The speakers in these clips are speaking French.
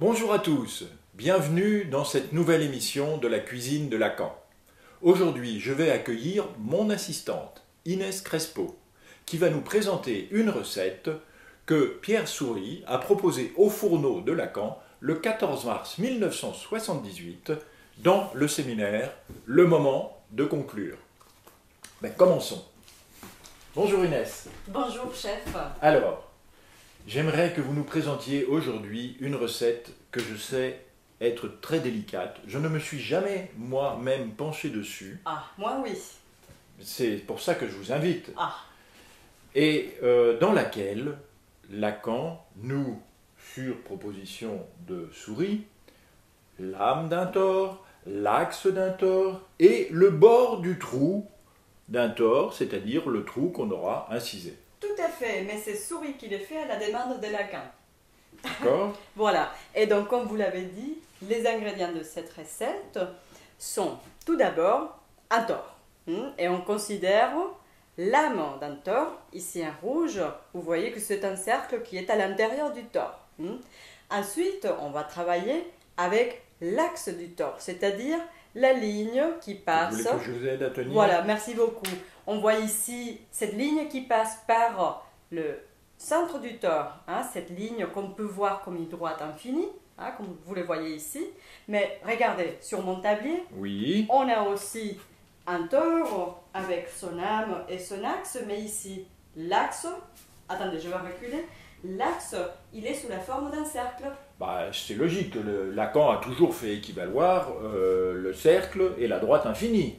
Bonjour à tous, bienvenue dans cette nouvelle émission de la cuisine de Lacan. Aujourd'hui, je vais accueillir mon assistante, Inès Crespo, qui va nous présenter une recette que Pierre Souris a proposée au fourneau de Lacan le 14 mars 1978 dans le séminaire Le moment de conclure. Commençons. Bonjour Inès. Bonjour chef. Alors, j'aimerais que vous nous présentiez aujourd'hui une recette que je sais être très délicate. Je ne me suis jamais moi-même penché dessus. Ah, moi oui. C'est pour ça que je vous invite. Ah. Et dans laquelle Lacan nous, sur proposition de Souris, l'âme d'un tore, l'axe d'un tore et le bord du trou d'un tore, c'est-à-dire le trou qu'on aura incisé. Tout à fait, mais c'est Souris qui le fait à la demande de Lacan. D'accord? Voilà, et donc comme vous l'avez dit, les ingrédients de cette recette sont tout d'abord un tore. Et on considère l'âme d'un tore, ici en rouge, vous voyez que c'est un cercle qui est à l'intérieur du tore. Ensuite, on va travailler avec l'axe du tore, c'est-à-dire la ligne qui passe. Vous voulez que je vous aide à tenir? Voilà, merci beaucoup. On voit ici cette ligne qui passe par le centre du tore, cette ligne qu'on peut voir comme une droite infinie, comme vous le voyez ici. Mais regardez, sur mon tablier, Oui. on a aussi un tore avec son âme et son axe, mais ici, l'axe, attendez, je vais reculer, l'axe, il est sous la forme d'un cercle. C'est logique, Lacan a toujours fait équivaloir le cercle et la droite infinie.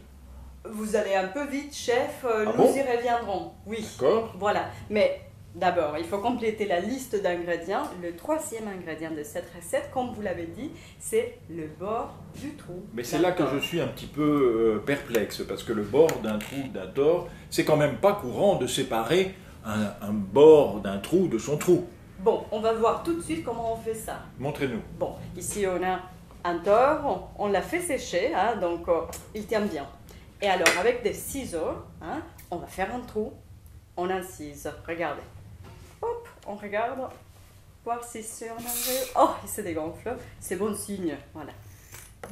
Vous allez un peu vite, chef, nous bon y reviendrons. Oui. D'accord. Voilà, mais d'abord, il faut compléter la liste d'ingrédients. Le troisième ingrédient de cette recette, comme vous l'avez dit, c'est le bord du trou. Mais c'est là que je suis un petit peu perplexe, parce que le bord d'un trou, d'un tore, c'est quand même pas courant de séparer un bord d'un trou de son trou. Bon, on va voir tout de suite comment on fait ça. Montrez-nous. Bon, ici on a un tore, on l'a fait sécher, donc il tient bien. Et alors, avec des ciseaux, on va faire un trou, on incise, regardez. Hop, on regarde, voir si c'est en arrière. Oh, il se dégonfle, c'est bon signe, voilà.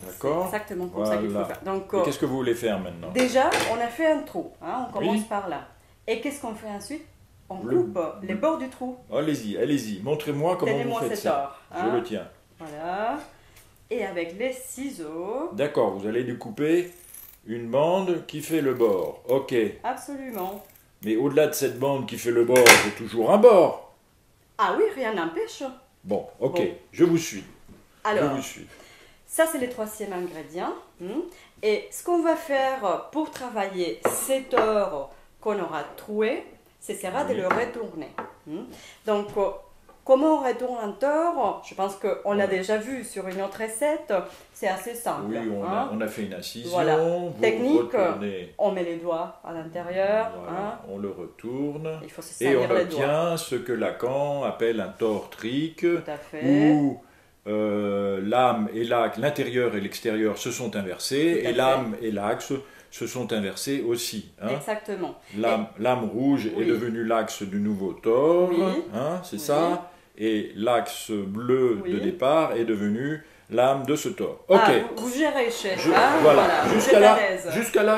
D'accord. C'est exactement comme ça qu'il faut faire. Donc, et qu'est-ce que vous voulez faire maintenant? Déjà, on a fait un trou, on commence Oui. par là. Et qu'est-ce qu'on fait ensuite? On coupe les bords du trou. Allez-y, allez-y, montrez-moi comment vous faites ça. Tore, Je le tiens. Voilà. Et avec les ciseaux. D'accord, vous allez découper une bande qui fait le bord. Ok. Absolument. Mais au-delà de cette bande qui fait le bord, j'ai toujours un bord. Ah oui, rien n'empêche. Bon, ok, Bon. je vous suis. Alors, je vous suis. ça c'est le troisième ingrédient. Et ce qu'on va faire pour travailler ces tores qu'on aura troués, ce sera de le retourner. Donc, comment on retourne un tore? Je pense qu'on l'a déjà vu sur une autre recette. C'est assez simple. Oui, on a fait une incision. Voilà. Vous Technique, retournez. on met les doigts à l'intérieur. Voilà, on le retourne. Il faut se Et on salir les doigts. obtient ce que Lacan appelle un tore trique, Tout à fait. où l'âme et l'axe, l'intérieur et l'extérieur se sont inversés, Tout à et fait. l'âme et l'axe se sont inversés aussi. Exactement. L'âme rouge est Oui. devenue l'axe du nouveau tore, Oui. c'est Oui. ça, et l'axe bleu de Oui. départ est devenu l'âme de ce tore. Ok. Vous gérez, chef. Voilà. vous Jusqu'à êtes là, à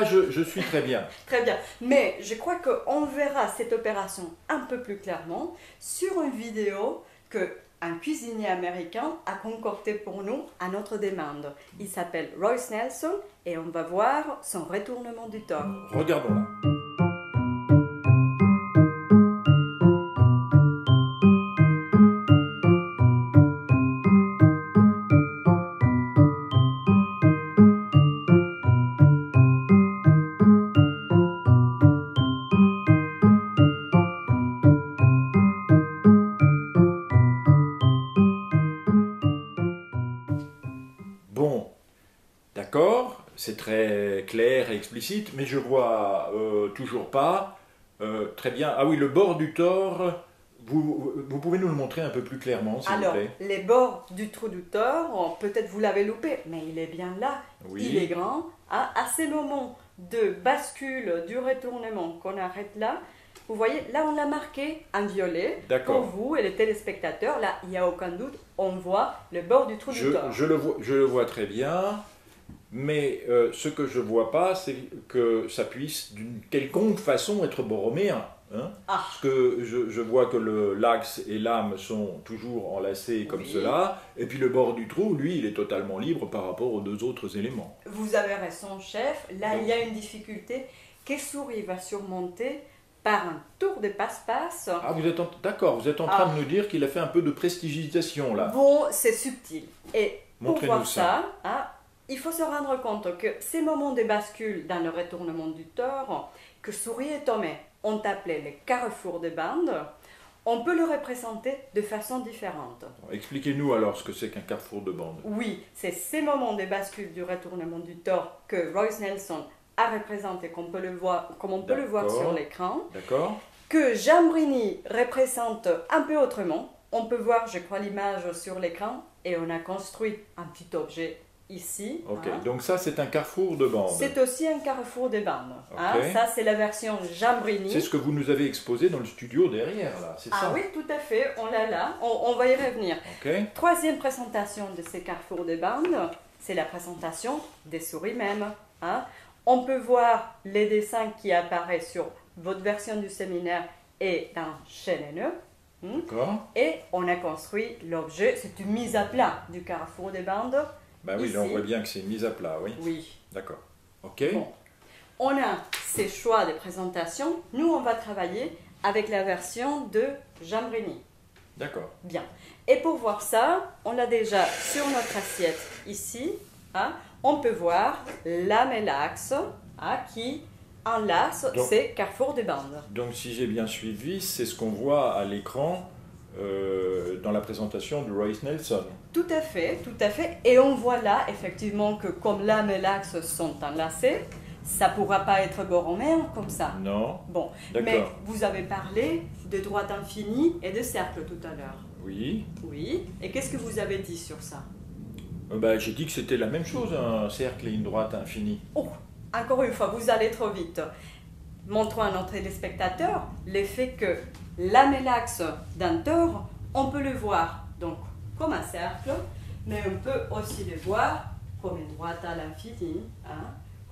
l'aise. je suis très bien. Très bien. Mais je crois qu'on verra cette opération un peu plus clairement sur une vidéo que un cuisinier américain a concocté pour nous à notre demande. Il s'appelle Royce Nelson et on va voir son retournement du tore. Regardons-la. Bon, d'accord, c'est très clair et explicite, mais je vois toujours pas très bien. Ah oui, le bord du tore, vous pouvez nous le montrer un peu plus clairement, s'il vous Alors, plaît? les bords du trou du tore, peut-être vous l'avez loupé, mais il est bien là. Oui. Il est grand. À ces moments de bascule du retournement qu'on arrête là, vous voyez, là on l'a marqué en violet. D'accord. Pour vous et les téléspectateurs, là il n'y a aucun doute, on voit le bord du trou du tord. Je le vois très bien, mais ce que je ne vois pas, c'est que ça puisse d'une quelconque façon être borroméen. Hein, parce que je vois que l'axe et l'âme sont toujours enlacés comme cela, et puis le bord du trou, lui, il est totalement libre par rapport aux deux autres éléments. Vous avez raison, chef. Là, il y a une difficulté que Souris va surmonter par un tour de passe-passe. Ah, d'accord, vous êtes en train de nous dire qu'il a fait un peu de prestigitation, là. Bon, c'est subtil. Et pour voir Montrez-nous ça. Il faut se rendre compte que ces moments de bascule dans le retournement du tord, que Souris et Tomé ont appelé les carrefours de bande, on peut le représenter de façon différente. Expliquez-nous alors ce que c'est qu'un carrefour de bande. Oui, c'est ces moments de bascule du retournement du tord que Royce Nelson a représenté, comme on peut le voir sur l'écran. D'accord. Que Jambrini représente un peu autrement. On peut voir, je crois, l'image sur l'écran et on a construit un petit objet ici. Ok, donc ça c'est un carrefour de bande. C'est aussi un carrefour de bande. Ça c'est la version Jambrini. C'est ce que vous nous avez exposé dans le studio derrière là, c'est ça? Ah oui, tout à fait, on l'a là, on va y revenir. Okay. Troisième présentation de ces carrefours de bande, c'est la présentation des souris même. On peut voir les dessins qui apparaissent sur votre version du séminaire et dans Chaîne. Et on a construit l'objet, c'est une mise à plat du carrefour de bande. Ben oui, là on voit bien que c'est une mise à plat, oui. Oui. D'accord. Ok. Bon. On a ces choix de présentation. Nous, on va travailler avec la version de Jambrini. D'accord. Bien. Et pour voir ça, on l'a déjà sur notre assiette ici. On peut voir l'âme et l'axe qui enlacent ces carrefours de bande. Donc si j'ai bien suivi, c'est ce qu'on voit à l'écran dans la présentation de Royce Nelson. Tout à fait, tout à fait. Et on voit là, effectivement, que comme l'âme et l'axe sont enlacés, ça ne pourra pas être borroméen comme ça. Non. Bon, mais vous avez parlé de droite infinie et de cercle tout à l'heure. Oui. Oui. Et qu'est-ce que vous avez dit sur ça? J'ai dit que c'était la même chose, un cercle et une droite infinie. Oh, encore une fois, vous allez trop vite. Montrons à notre téléspectateur l'effet que l'âme et l'axe d'un tord, on peut le voir donc comme un cercle, mais on peut aussi le voir comme une droite à l'infini.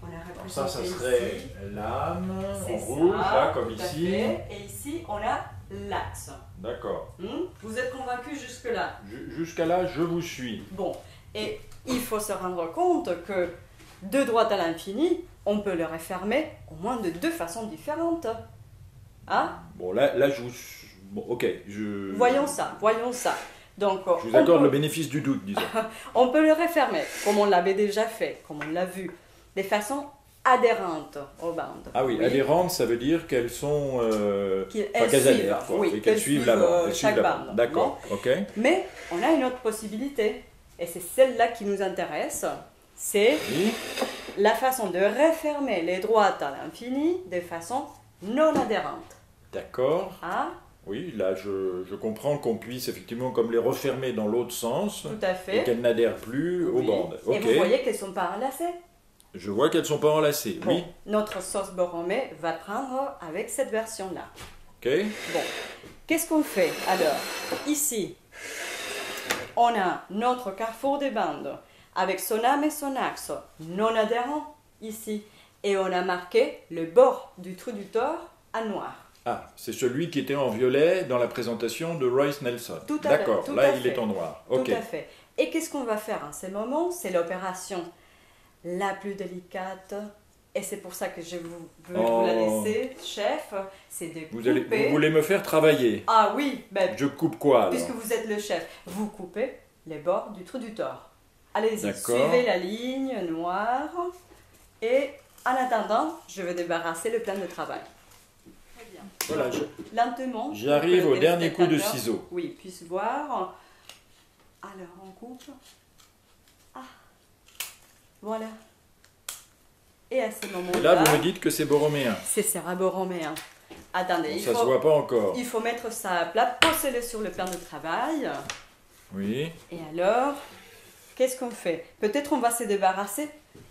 Qu'on a représenté ça serait ici. l'âme en C'est rouge, ça, là, comme tout à ici. fait. Et ici, on a l'axe. D'accord. Vous êtes convaincu jusque-là? Jusqu'à là, je vous suis. Bon, et il faut se rendre compte que de droite à l'infini, on peut le refermer au moins de deux façons différentes. Bon, là je vous... Bon, ok, Voyons ça. Donc, je vous accorde le bénéfice du doute, disons. On peut le refermer, comme on l'avait déjà fait, comme on l'a vu, de façon adhérente aux bandes. Ah oui, adhérentes, ça veut dire qu'elles sont... qu'elles adhèrent, quoi. Oui, qu'elles suivent la bande. chaque bande. D'accord, ok. Mais on a une autre possibilité, et c'est celle-là qui nous intéresse, c'est la façon de refermer les droites à l'infini de façon non adhérente. D'accord. Oui, là je comprends qu'on puisse effectivement comme les refermer dans l'autre sens. Tout à fait. Et qu'elles n'adhèrent plus aux bandes. Et vous voyez qu'elles ne sont pas enlacées. Je vois qu'elles ne sont pas enlacées, oui. Notre sauce borromée va prendre avec cette version-là. Ok. Bon, qu'est-ce qu'on fait alors? Ici, on a notre carrefour de bandes avec son âme et son axe non adhérent ici. Et on a marqué le bord du trou du tord en noir. Ah, c'est celui qui était en violet dans la présentation de Royce Nelson. Tout à fait. D'accord, là il est en noir. Tout à fait. Et qu'est-ce qu'on va faire en ce moment? C'est l'opération la plus délicate. Et c'est pour ça que je veux vous la laisser, chef. C'est de couper. Vous voulez me faire travailler? Ah oui, je coupe quoi alors? Puisque vous êtes le chef, vous coupez les bords du trou du tord. Allez-y, suivez la ligne noire. Et en attendant, je vais débarrasser le plan de travail. Très bien. Voilà, lentement. J'arrive au dernier coup de ciseau. Oui, puisse voir. Alors, on coupe. Voilà. Et à ce moment-là... Et là, vous me dites que c'est borroméen. C'est borroméen. Attendez, ça ne se voit pas encore. Il faut mettre ça à plat, posez-le sur le plan de travail. Oui. Et alors, qu'est-ce qu'on fait? Peut-être on va se débarrasser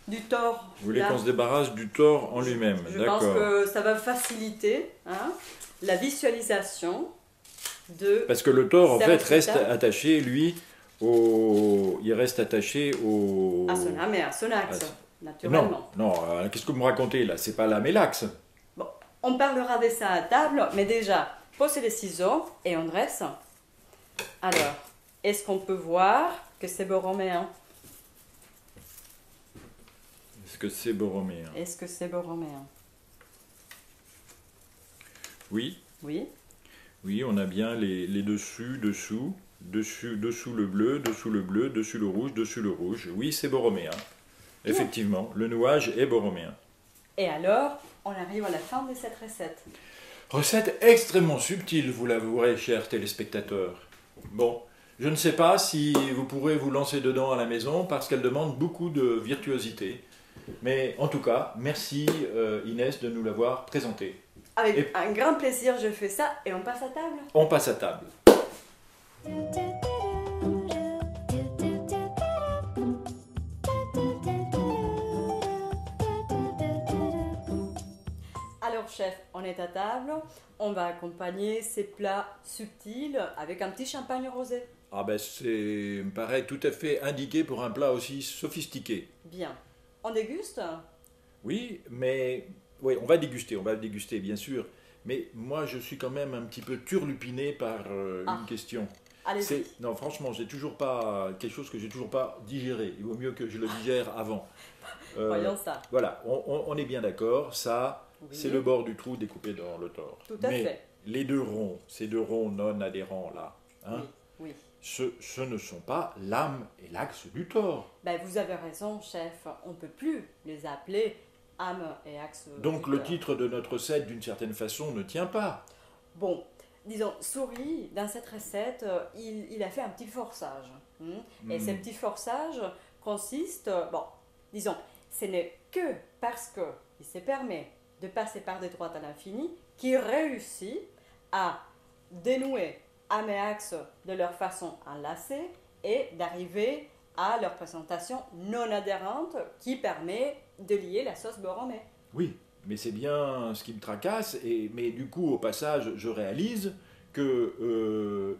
du tort. Vous voulez là. qu'on se débarrasse du tort en lui-même, Je pense d'accord. que ça va faciliter la visualisation de... Parce que le tort, en Ça fait, reste reste stable. attaché, lui, il reste attaché au... à son âme et à son axe, Non, naturellement. non, qu'est-ce que vous me racontez là? C'est pas l'âme et l'axe. Bon, on parlera de ça à table, mais déjà, posez les ciseaux et on dresse. Alors, est-ce qu'on peut voir que c'est borroméen? Est-ce que c'est borroméen? Est-ce que c'est borroméen? Oui, Oui. oui, on a bien les dessus, dessous le bleu, dessus le rouge. Oui, c'est borroméen. Effectivement, le nouage est borroméen. Et alors, on arrive à la fin de cette recette. Recette extrêmement subtile, vous l'avouerez, chers téléspectateurs. Bon, je ne sais pas si vous pourrez vous lancer dedans à la maison parce qu'elle demande beaucoup de virtuosité. Mais en tout cas, merci Inès de nous l'avoir présentée. Avec Et- un grand plaisir, je fais ça et on passe à table. On passe à table. Alors chef, on est à table. On va accompagner ces plats subtils avec un petit champagne rosé. Ah ben, c'est, me paraît tout à fait indiqué pour un plat aussi sophistiqué. Bien. On déguste? Oui, mais oui, on va déguster bien sûr. Mais moi, je suis quand même un petit peu turlupiné par une question. Allez-y. Non, franchement, j'ai toujours pas quelque chose que j'ai toujours pas digéré. Il vaut mieux que je le digère avant. Voyons ça. Voilà, on est bien d'accord. Ça, Oui. c'est le bord du trou découpé dans le tort. Tout à Mais fait. les deux ronds, ces deux ronds non adhérents là, hein, Oui. ce ne sont pas l'âme et l'axe du tort. Ben, vous avez raison, chef. On ne peut plus les appeler âme et axe. Donc du le cœur. titre de notre recette, d'une certaine façon, ne tient pas. Bon, disons, Souris, dans cette recette, il a fait un petit forçage. Et ce petit forçage consiste, bon, disons, ce n'est que parce qu'il se permet de passer par des droites à l'infini qu'il réussit à dénouer âme et axe de leur façon enlacée et d'arriver à leur présentation non adhérente qui permet de lier la sauce borromée. Oui, mais c'est bien ce qui me tracasse. Mais du coup, au passage, je réalise que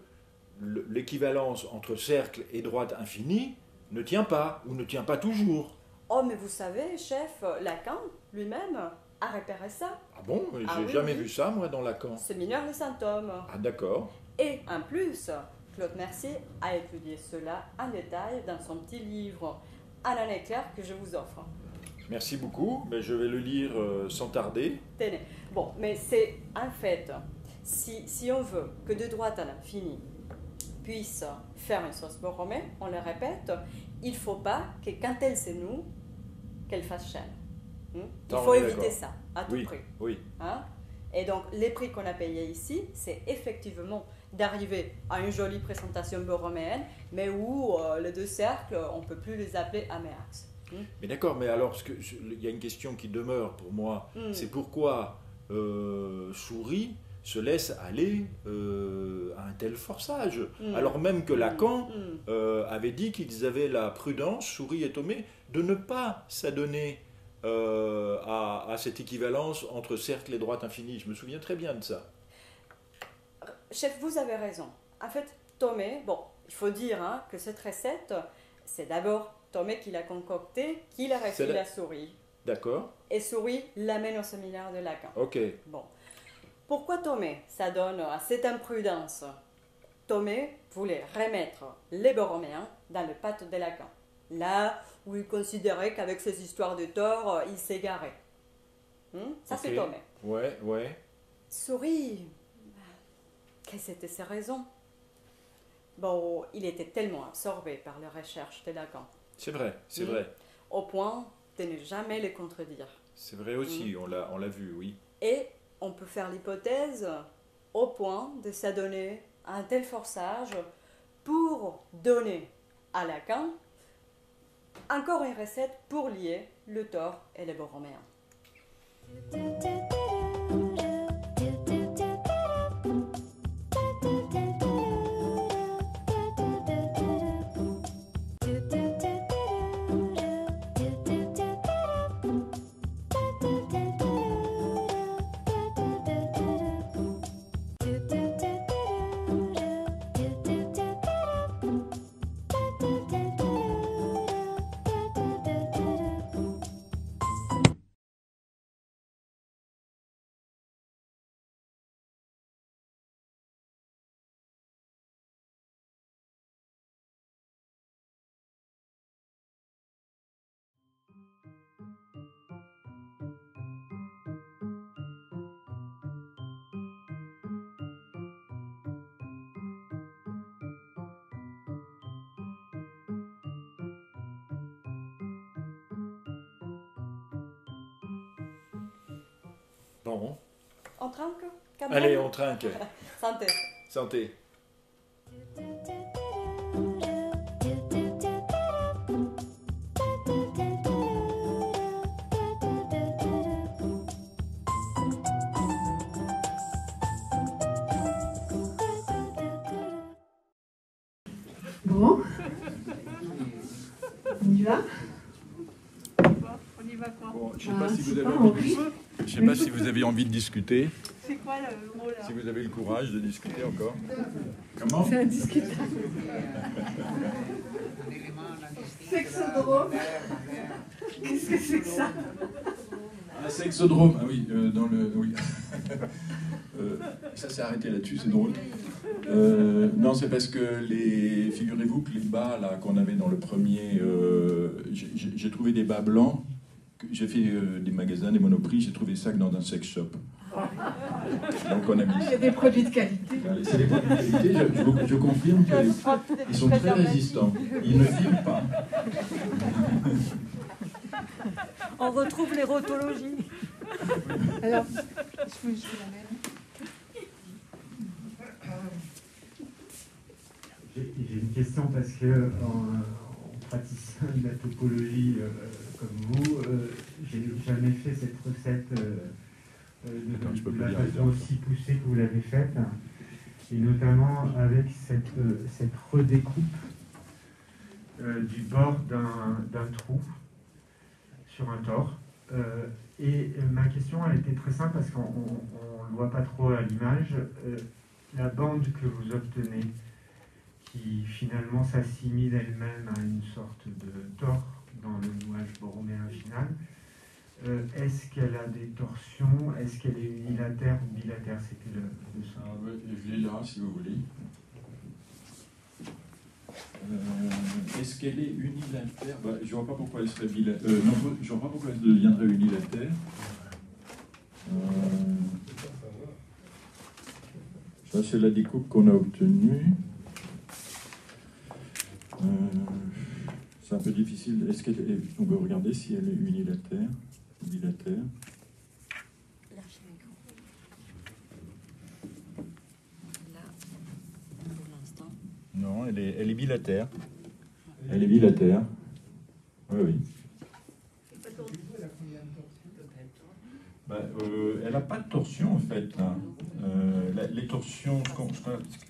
l'équivalence entre cercle et droite infinie ne tient pas, ou ne tient pas toujours. Oh, mais vous savez, chef, Lacan lui-même a repéré ça. Ah bon? J'ai Ah oui, jamais oui. vu ça, moi, dans Lacan. C'est mineur les symptômes. Ah d'accord. Et en plus, Claude Mercier a étudié cela en détail dans son petit livre Un année claire que je vous offre. Merci beaucoup, mais je vais le lire sans tarder. Tenez. Bon, mais c'est en fait, si on veut que de droite à l'infini puisse faire une sauce borromée, on le répète, il ne faut pas que quand elle se noue, qu'elle fasse chaîne. Il Non, faut on est éviter d'accord. ça, à tout Oui, prix. oui. Hein? Et donc, les prix qu'on a payés ici, c'est effectivement d'arriver à une jolie présentation borroméenne, mais où les deux cercles, on ne peut plus les appeler améax. Mais d'accord, mais alors, il y a une question qui demeure pour moi. C'est pourquoi Souris se laisse aller à un tel forçage, alors même que Lacan avait dit qu'ils avaient la prudence, Souris et Thomé, de ne pas s'adonner à cette équivalence entre cercle et droite infinie. Je me souviens très bien de ça. Chef, vous avez raison. En fait, Thomé, bon, il faut dire que cette recette, c'est d'abord Thomé qui l'a concoctée, qui l'a refilé à Souris. D'accord. Et Souris l'amène au séminaire de Lacan. Ok. Bon. Pourquoi Thomé s'adonne à cette imprudence? Thomé voulait remettre les borroméens dans le pâte de Lacan. Là où il considérait qu'avec ses histoires de tort, il s'égarait. Ça, c'est Thomé. Ouais, ouais. Souris, quelles étaient ses raisons? Bon, il était tellement absorbé par les recherches de Lacan, C'est vrai, c'est vrai. au point de ne jamais les contredire. C'est vrai aussi, on l'a vu, oui. Et on peut faire l'hypothèse au point de s'adonner à un tel forçage pour donner à Lacan encore une recette pour lier le tort et les borroméens. Bon. On trinque quand même? Allez, on trinque. Santé. Santé. Bon, on y va? On y va quoi? Bon, je ne sais Ah, pas si vous c'est avez pas envie envie. je sais pas si vous avez envie de discuter, C'est quoi le mot là? si vous avez le courage de discuter encore. Comment? C'est indiscutable. Sexodrome. Qu'est-ce que c'est que ça? Un sexodrome. Ah oui, dans le... Oui. Ça s'est arrêté là-dessus, c'est drôle. Non, c'est parce que figurez-vous que les bas là qu'on avait dans le premier, j'ai trouvé des bas blancs. J'ai fait des magasins, des monoprix, j'ai trouvé ça que dans un sex shop. Donc on a mis. Il y a des produits de qualité. C'est des produits de qualité, je confirme qu'ils sont très résistants. Ils ne filent pas. On retrouve l'érotologie. Alors, je vous la même. J'ai une question parce que en praticien de la topologie comme vous, j'ai jamais fait cette recette de la façon aussi poussée que vous l'avez faite, et notamment avec cette redécoupe du bord d'un trou sur un tore. Et ma question, elle était très simple parce qu'on ne le voit pas trop à l'image. La bande que vous obtenez, qui finalement s'assimile elle-même à une sorte de tore dans le nouage borroméen final, est-ce qu'elle a des torsions? Est-ce qu'elle est unilatère ou bilatère? C'était le son. Je l'ai là, si vous voulez. Est-ce qu'elle est unilatère? Je vois pas pourquoi elle serait bilatère. Non, je vois pas pourquoi elle deviendrait unilatère. Ça, c'est la découpe qu'on a obtenue. C'est un peu difficile. Est-ce on peut regarder si elle est unilatère ou bilatère? Là, pour l'instant. Non, elle est bilatère. Elle est bilatère. Oui, oui. Elle n'a pas de torsion en fait. Hein. Les torsions,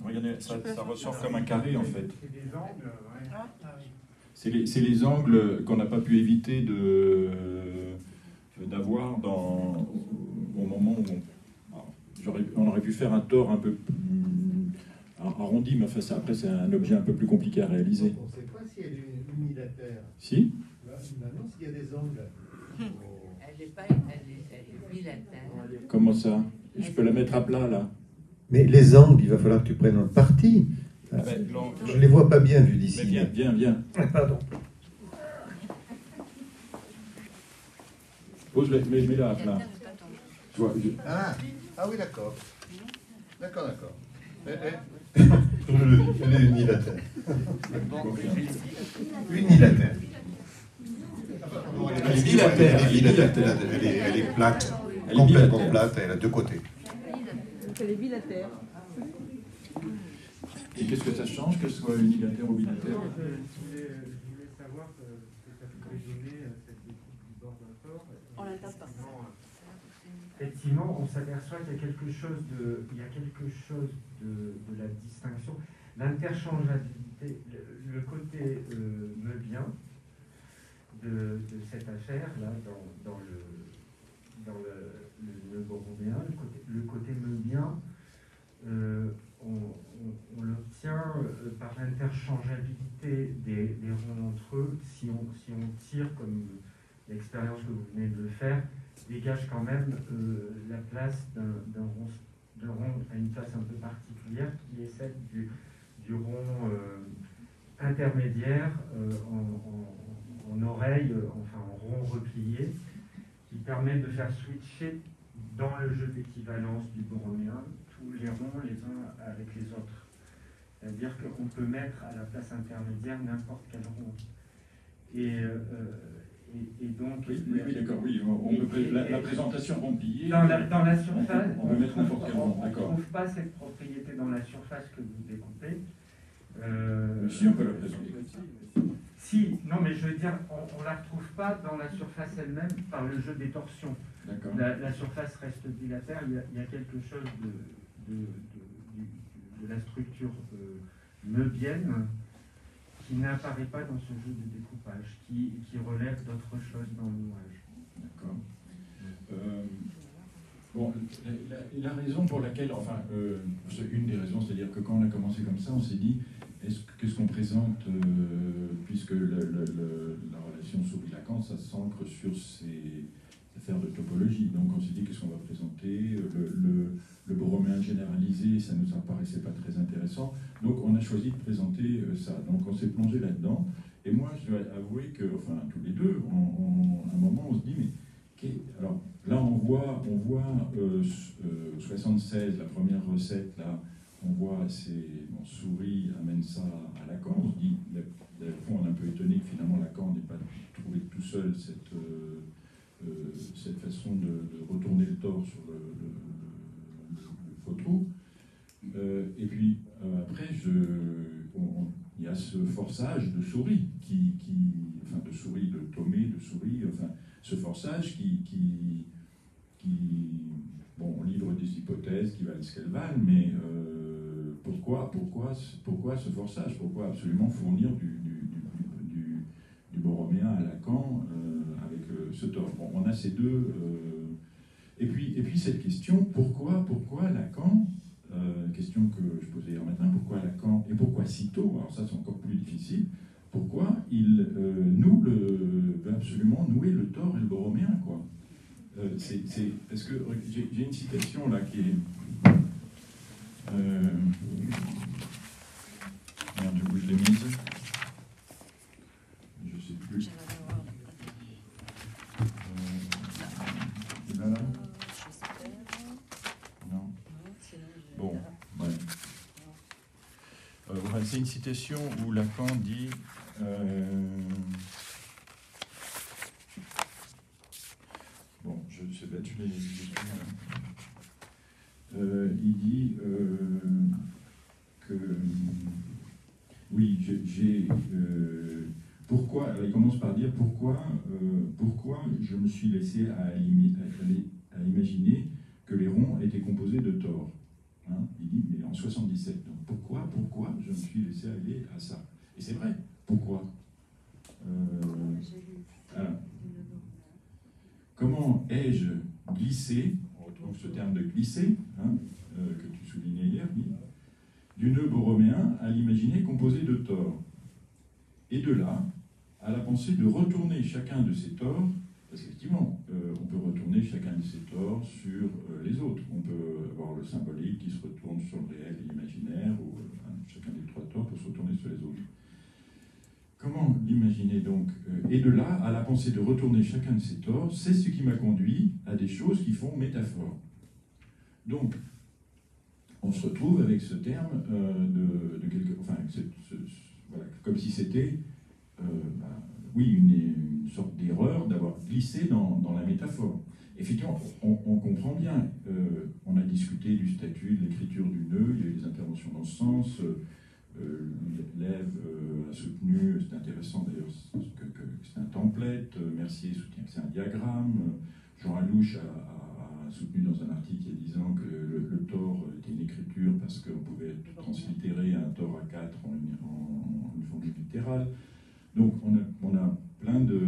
regardez, ça ressort comme un carré en fait. C'est des angles, ouais. C'est les angles qu'on n'a pas pu éviter d'avoir au moment où on aurait pu faire un tore un peu arrondi, mais enfin, après c'est un objet un peu plus compliqué à réaliser. On ne sait pas si elle est unilatère. Si? Maintenant, s'il y a des angles. Elle est bilatère. Comment ça? Je peux la mettre à plat là? Mais les angles, il va falloir que tu prennes un parti. Je ne les vois pas bien vu d'ici. Mais viens. Ah, pardon. Pose-les, mets-la à plat. Ah oui, d'accord. D'accord. Elle est unilatère. Unilatère. Elle est bilatère. Elle est plate. Elle est Complètement bilatère. plate, elle a deux côtés. Elle est bilatère. Et qu'est-ce que ça change qu'elle soit unilatère ou bilatère? Je voulais savoir ce que ça pouvait donner, cette découpe du bord d'un tore. On l'entend pas. Effectivement, on s'aperçoit qu'il y a quelque chose de la distinction, l'interchangeabilité, le côté meubien de cette affaire-là, dans le nœud borroméen, le côté meubien, on l'obtient par l'interchangeabilité des ronds entre eux. Si on tire, comme l'expérience que vous venez de faire, dégage quand même la place d'un rond à une place un peu particulière, qui est celle du rond intermédiaire en oreille, enfin en rond replié, qui permet de faire switcher dans le jeu d'équivalence du borroméen tous les ronds les uns avec les autres. C'est-à-dire qu'on peut mettre à la place intermédiaire n'importe quel rond. Et Et donc, oui, d'accord, oui. La présentation remplie. Dans la surface, on peut mettre n'importe quel nom, on ne d'accord. trouve pas cette propriété dans la surface que vous découpez. Si, on peut la présenter. Si, non, mais je veux dire, on ne la retrouve pas dans la surface elle-même par le jeu des torsions. La surface reste bilatère, il y a quelque chose de la structure meubienne qui n'apparaît pas dans ce jeu de découpage, qui relève d'autre chose dans l'ouvrage. D'accord. Bon, la raison pour laquelle, enfin, une des raisons, c'est-à-dire que quand on a commencé comme ça, on s'est dit, qu'est-ce qu'on présente, puisque la relation Souris-Lacan, ça s'ancre sur ces affaires de topologie. Donc on s'est dit, qu'est-ce qu'on va présenter, le borroméen généralisé, ça ne nous apparaissait pas très intéressant. Donc on a choisi de présenter ça. Donc on s'est plongé là-dedans. Et moi, je dois avouer que, enfin, tous les deux, à un moment, on se dit, mais alors là, on voit 76, la première recette, là, on voit, Souris amène ça à Lacan. On se dit, d'ailleurs, on est un peu étonné que finalement Lacan n'ait pas trouvé tout seul cette façon de retourner le tort sur le faux trou. Et puis après, il y a ce forçage de Souris, enfin de Souris, de Thomé, de Souris, enfin ce forçage qui bon, on livre des hypothèses qui valent ce qu'elles valent, mais pourquoi ce forçage? Pourquoi absolument fournir du borroméen à Lacan avec ce tort? Bon, on a ces deux. Et puis cette question, pourquoi Lacan, question que je posais hier matin, pourquoi Lacan et pourquoi si tôt? Alors ça c'est encore plus difficile. Pourquoi il veut absolument nouer le tort et le borroméen, quoi? Parce que j'ai une citation là qui est. Merde, du coup je l'ai mise. Je sais plus. C'est là, là? Non. Bon, ouais. Voilà, c'est une citation où Lacan dit. Bon, je sais pas, tu l'as dit. Il dit que oui, pourquoi, alors il commence par dire pourquoi je me suis laissé à imaginer que les ronds étaient composés de tore. Hein, il dit, mais en 77, donc pourquoi je me suis laissé aller à ça? Et c'est vrai, pourquoi? Alors, comment ai-je glissé, on retrouve ce terme de glisser, hein, que tu soulignais hier, du nœud borroméen à l'imaginer composé de tores. Et de là, à la pensée de retourner chacun de ces tores, parce qu'effectivement, on peut retourner chacun de ces tores sur les autres. On peut avoir le symbolique qui se retourne sur le réel et l'imaginaire, ou chacun des trois tores peut se retourner sur les autres. Comment l'imaginer donc? Et de là, à la pensée de retourner chacun de ces tores, c'est ce qui m'a conduit à des choses qui font métaphore. Donc, on se retrouve avec ce terme voilà, comme si c'était une sorte d'erreur d'avoir glissé dans la métaphore. Effectivement, on comprend bien, on a discuté du statut de l'écriture du nœud, il y a eu des interventions dans ce sens, Lève a soutenu, c'est intéressant d'ailleurs, que c'est un template, Mercier soutient que c'est un diagramme, Jean Alouche a soutenu dans un article il y a 10 ans que le tore était une écriture parce qu'on pouvait translittérer un tore à 4 en une formule littérale. Donc on a plein de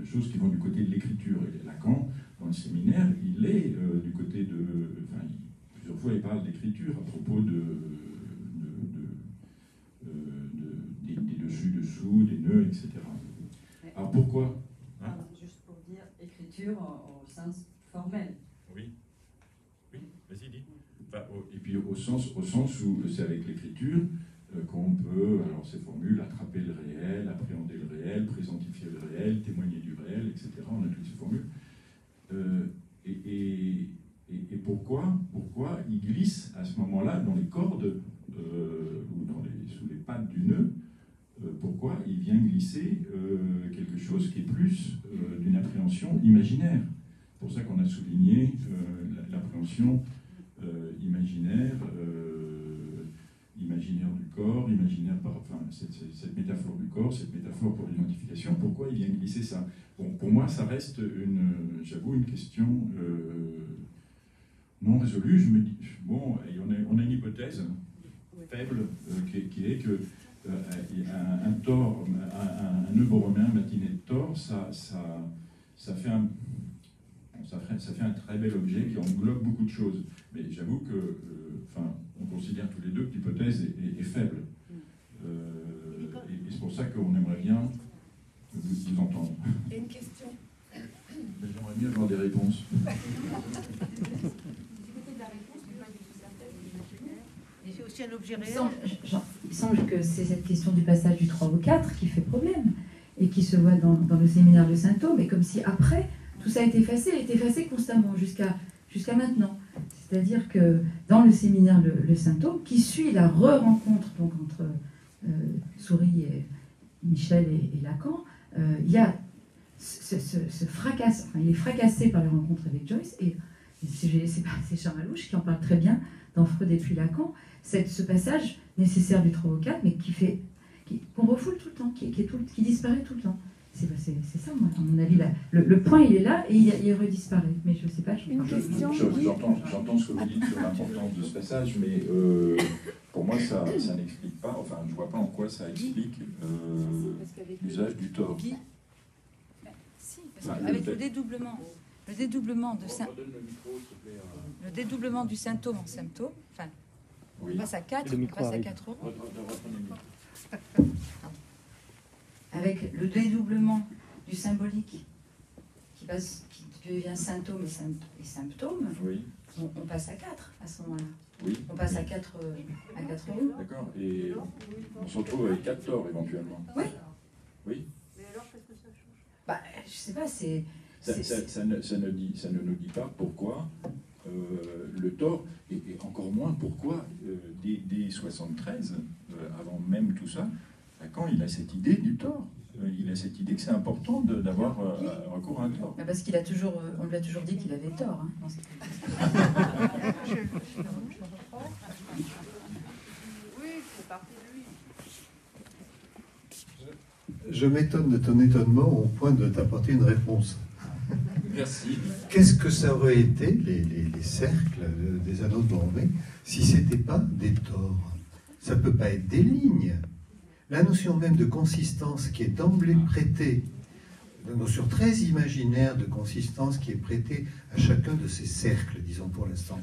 choses qui vont du côté de l'écriture. Et Lacan, dans le séminaire, il est du côté de... Enfin, plusieurs fois il parle d'écriture à propos des dessus-dessous, des nœuds, etc. Alors pourquoi juste pour dire écriture au sens formel. Oui, vas-y, dis. Enfin, et puis au sens où c'est avec l'écriture qu'on peut, alors ces formules, attraper le réel, appréhender le réel, présentifier le réel, témoigner du réel, etc. On a toutes ces formules. Et pourquoi il glisse à ce moment-là dans les cordes ou sous les pattes du nœud? pourquoi il vient glisser quelque chose qui est plus d'une appréhension imaginaire. C'est pour ça qu'on a souligné l'appréhension imaginaire du corps, cette métaphore du corps, cette métaphore pour l'identification. Pourquoi il vient glisser ça? Bon, pour moi, ça reste, j'avoue, une question non résolue. Je me dis, bon, on a une hypothèse faible qui est que un tore, un nœud borromien matiné de tore, ça fait un très bel objet qui englobe beaucoup de choses. Mais j'avoue que, on considère tous les deux que l'hypothèse est faible. Et c'est pour ça qu'on aimerait bien vous entendre. Et une question. J'aimerais bien avoir des réponses. Et c'est aussi un objet réel. Il semble que c'est cette question du passage du 3 au 4 qui fait problème et qui se voit dans le séminaire de Saint-Thome, et comme si après, tout ça a été effacé, elle est effacée constamment jusqu'à maintenant. C'est-à-dire que dans le séminaire le Saint-Thome, qui suit la re-rencontre donc, entre Souris et Michel et Lacan, il y a ce fracasse, enfin, il est fracassé par la rencontre avec Joyce, et c'est Charles Alouche qui en parle très bien dans Freud et puis Lacan, ce passage nécessaire du 3 au 4, mais qu'on refoule tout le temps, qui disparaît tout le temps. C'est ça, moi, à mon avis. Le point, il est là et il redisparaît. Mais je ne sais pas. J'entends ce que vous dites sur l'importance de ce passage, mais pour moi, ça n'explique pas, enfin, je ne vois pas en quoi ça explique l'usage du tort. Si, parce qu'avec le dédoublement du symptôme en symptôme, enfin, on passe à 4, on passe à 4 euros. Avec le dédoublement du symbolique qui devient symptôme et symptôme, oui. on passe à 4 à ce moment-là. Oui. On passe à 4 euros. D'accord. Et on se retrouve avec 4 torts éventuellement. Oui. Oui. Mais alors, qu'est-ce que ça change? Bah, je sais pas, c'est... Ça ne nous dit pas pourquoi le tort, et encore moins pourquoi dès 73, avant même tout ça, Lacan, il a cette idée du tort. Il a cette idée que c'est important d'avoir recours à un tort. Parce qu'il a toujours, on lui a toujours dit qu'il avait tort. Hein, dans cette... Oui, c'est parti de lui. Je m'étonne de ton étonnement au point de t'apporter une réponse. Merci. Qu'est-ce que ça aurait été, les cercles des anneaux de Borromée, si ce n'était pas des torts? Ça ne peut pas être des lignes. La notion même de consistance qui est d'emblée prêtée, la notion très imaginaire de consistance qui est prêtée à chacun de ces cercles, disons pour l'instant,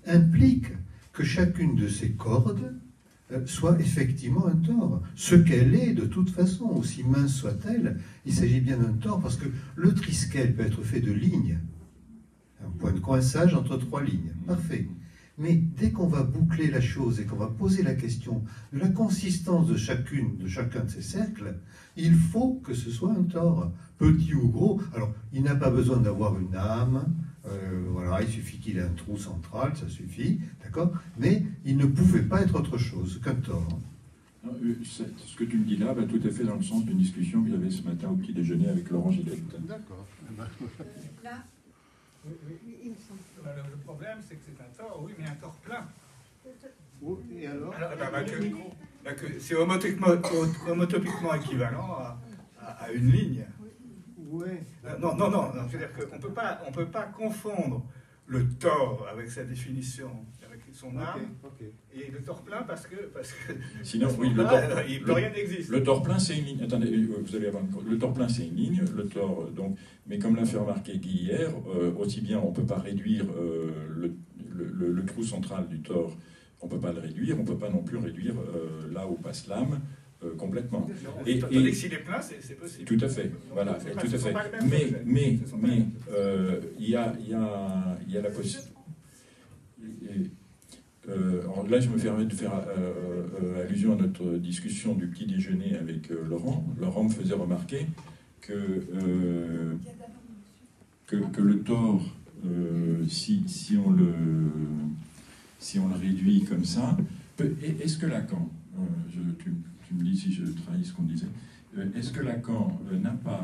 implique que chacune de ces cordes soit effectivement un tore. Ce qu'elle est, de toute façon, aussi mince soit-elle, il s'agit bien d'un tore, parce que le triskel peut être fait de lignes. Un point de coinçage entre 3 lignes. Parfait. Mais dès qu'on va boucler la chose et qu'on va poser la question de la consistance de chacun de ces cercles, il faut que ce soit un tore, petit ou gros. Alors, il n'a pas besoin d'avoir une âme, voilà, il suffit qu'il ait un trou central, ça suffit, d'accord? Mais il ne pouvait pas être autre chose qu'un tore. Ce que tu me dis là va tout à fait dans le sens d'une discussion que j'avais ce matin au petit déjeuner avec Laurent Gillette. D'accord. Là. Oui, il me semble. Le problème, c'est que c'est un tort, oui, mais un tort plein. Et alors, c'est homotopiquement équivalent à une ligne. Ouais. Non, je veux dire qu'on ne peut pas confondre le tort avec sa définition, avec son âme, et le tort plein parce que sinon, oui, rien n'existe. Le tort plein, c'est une ligne. Attendez, vous allez avoir le tort plein, c'est une ligne. Le tort, donc, mais comme l'a fait remarquer Guy hier, aussi bien on ne peut pas réduire le trou central du tort, on ne peut pas le réduire, on ne peut pas non plus réduire là où passe l'âme. Complètement. Et que s'il est plein, c'est possible. Tout à fait. Voilà, tout à fait. Mais il y a la possibilité. Là, je me permets de faire allusion à notre discussion du petit déjeuner avec Laurent. Laurent me faisait remarquer que le tort, si on le réduit comme ça, est-ce que Lacan, tu me dis si je trahis ce qu'on disait, est-ce que Lacan n'a pas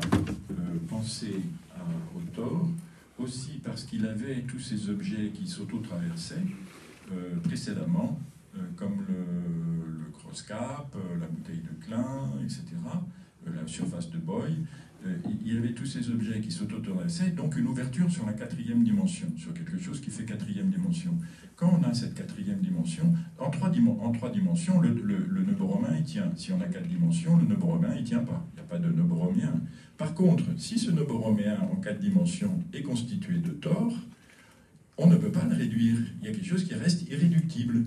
pensé au tort aussi parce qu'il avait tous ces objets qui s'auto-traversaient précédemment, comme le cross-cap, la bouteille de Klein, etc., la surface de Boy. Il y avait tous ces objets qui s'auto-traversaient, donc une ouverture sur la quatrième dimension, sur quelque chose qui fait quatrième dimension. Quand on a cette quatrième dimension, en trois dimensions, le nœud borromien, il tient. Si on a 4 dimensions, le nœud borromien, il ne tient pas. Il n'y a pas de nœud borromien. Par contre, si ce nœud borromien en 4 dimensions est constitué de tore, on ne peut pas le réduire. Il y a quelque chose qui reste irréductible.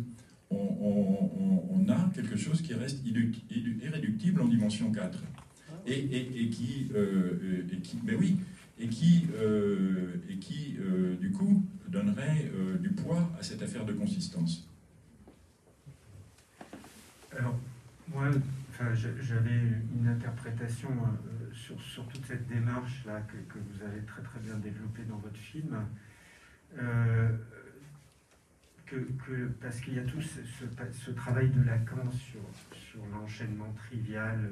On a quelque chose qui reste irréductible en dimension 4. Et qui, du coup, donnerait du poids à cette affaire de consistance. Alors, moi, j'avais une interprétation sur toute cette démarche-là que vous avez très très bien développée dans votre film, parce qu'il y a tout ce travail de Lacan sur l'enchaînement trivial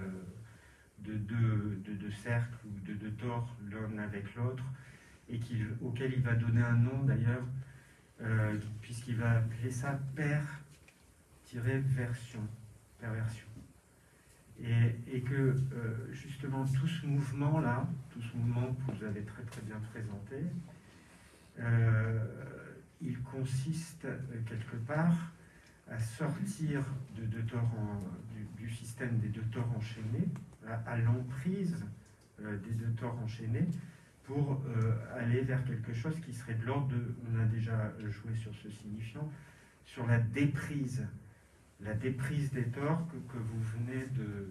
de deux cercles ou de deux tores l'un avec l'autre, et auquel il va donner un nom d'ailleurs, puisqu'il va appeler ça perversion. Et que justement tout ce mouvement-là, tout ce mouvement que vous avez très très bien présenté, il consiste quelque part à sortir de deux tores du système des deux tores enchaînés, à l'emprise des deux tores enchaînés, pour aller vers quelque chose qui serait de l'ordre de, on a déjà joué sur ce signifiant, sur la déprise des tores que vous venez de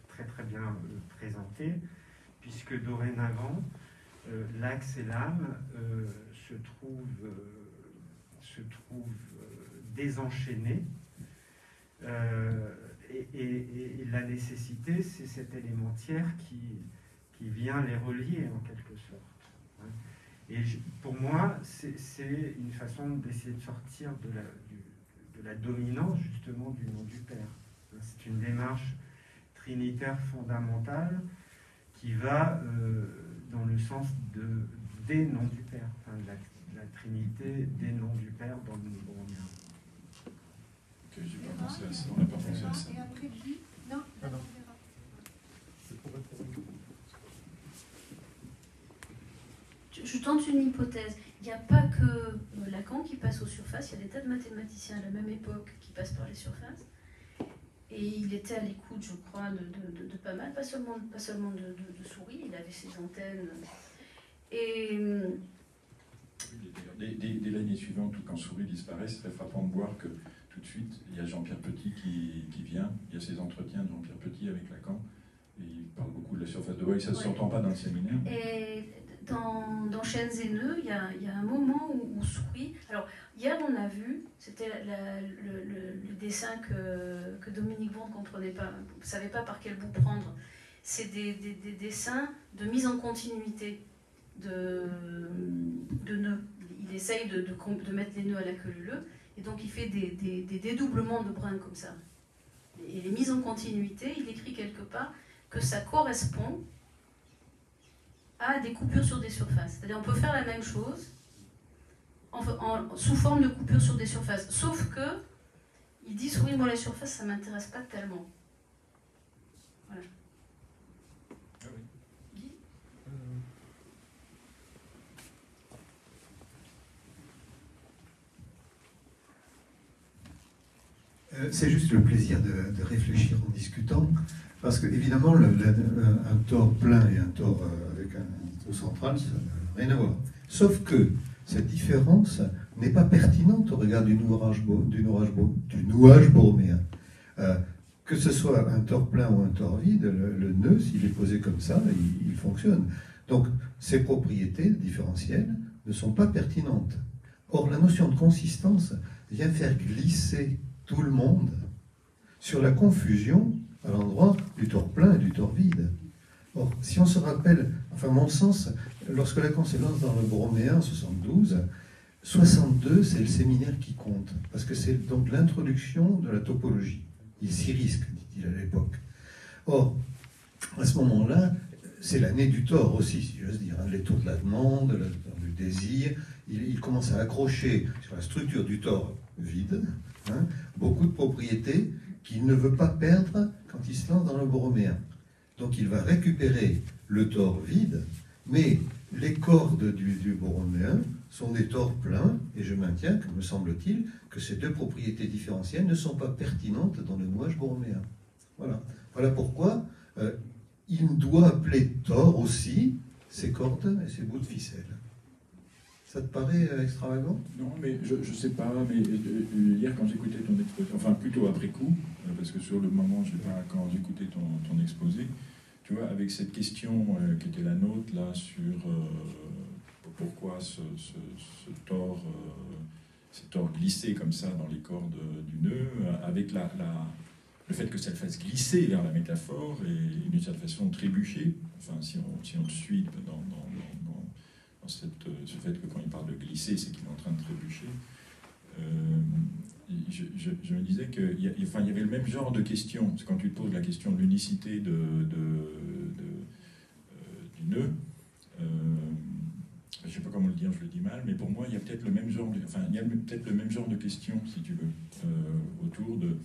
très très bien présenter, puisque dorénavant, l'axe et l'âme se trouvent désenchaînés, et la nécessité, c'est cet élément tiers qui vient les relier en quelque sorte. Et pour moi, c'est une façon d'essayer de sortir de la dominance justement du nom du Père. C'est une démarche trinitaire fondamentale qui va dans le sens des noms du Père, enfin, la Trinité des noms du Père dans le nœud borromien. Ok, j'ai pas pensé à ça. On n'a pas pensé à ça. Et après lui, non, on verra. Je tente une hypothèse. Il n'y a pas que Lacan qui passe aux surfaces, il y a des tas de mathématiciens à la même époque qui passent par les surfaces. Et il était à l'écoute, je crois, de pas mal, pas seulement de souris, il avait ses antennes. Et dès l'année suivante, quand Souris disparaît, c'est très frappant de voir que tout de suite, il y a Jean-Pierre Petit qui vient, il y a ces entretiens de Jean-Pierre Petit avec Lacan, et il parle beaucoup de la surface de Boyle, ça ne s'entend pas dans le séminaire. Et dans Chaînes et Nœuds, il y a un moment où Souris... Alors, hier, on a vu, c'était le dessin que Dominique Bon ne comprenait pas, ne savait pas par quel bout prendre. C'est des dessins de mise en continuité de nœuds. Il essaye de mettre les nœuds à la queue leu, et donc il fait des dédoublements de brins comme ça. Et les mises en continuité, il écrit quelque part que ça correspond à des coupures sur des surfaces. C'est-à-dire on peut faire la même chose sous forme de coupures sur des surfaces. Sauf que, il dit, oui, moi la surface, ça ne m'intéresse pas tellement. Voilà. Ah oui. Guy ? C'est juste le plaisir de réfléchir en discutant, parce que évidemment, un tore plein et un tore avec un taux central, ça n'a rien à voir. Sauf que cette différence n'est pas pertinente au regard du nouage borroméen. Que ce soit un tore plein ou un tore vide, le nœud, s'il est posé comme ça, il fonctionne. Donc, ces propriétés différentielles ne sont pas pertinentes. Or, la notion de consistance vient faire glisser tout le monde sur la confusion à l'endroit du tore plein et du tore vide. Or, si on se rappelle, enfin, mon sens, lorsque Lacan s'élance dans le borroméen en 72, 62, c'est le séminaire qui compte, parce que c'est donc l'introduction de la topologie. Il s'y risque, dit-il à l'époque. Or, à ce moment-là, c'est l'année du tort aussi, si j'ose dire, hein, les tours de la demande, le tour du désir. Il commence à accrocher sur la structure du tort vide, hein, beaucoup de propriétés qu'il ne veut pas perdre quand il se lance dans le borroméen. Donc il va récupérer le tort vide, mais les cordes du borroméen sont des torts pleins, et je maintiens, que me semble-t-il, que ces deux propriétés différentielles ne sont pas pertinentes dans le nouage borroméen. Voilà. Voilà pourquoi il doit appeler tort aussi ces cordes et ces bouts de ficelle. Ça te paraît extravagant? Non, mais je ne sais pas, mais hier quand j'écoutais ton exposé, enfin plutôt après coup, parce que sur le moment, quand j'écoutais ton exposé, tu vois, avec cette question qui était la nôtre, là, sur pourquoi ce tort glissé comme ça dans les cordes du nœud, avec le fait que ça le fasse glisser vers la métaphore et d'une certaine façon trébucher, enfin si on te suit dans ce fait que quand il parle de glisser, c'est qu'il est en train de trébucher, je me disais qu'il y avait le même genre de question. Quand tu te poses la question de l'unicité du nœud, je ne sais pas comment le dire, je le dis mal, mais pour moi, il y a peut-être le même genre de question, si tu veux, autour de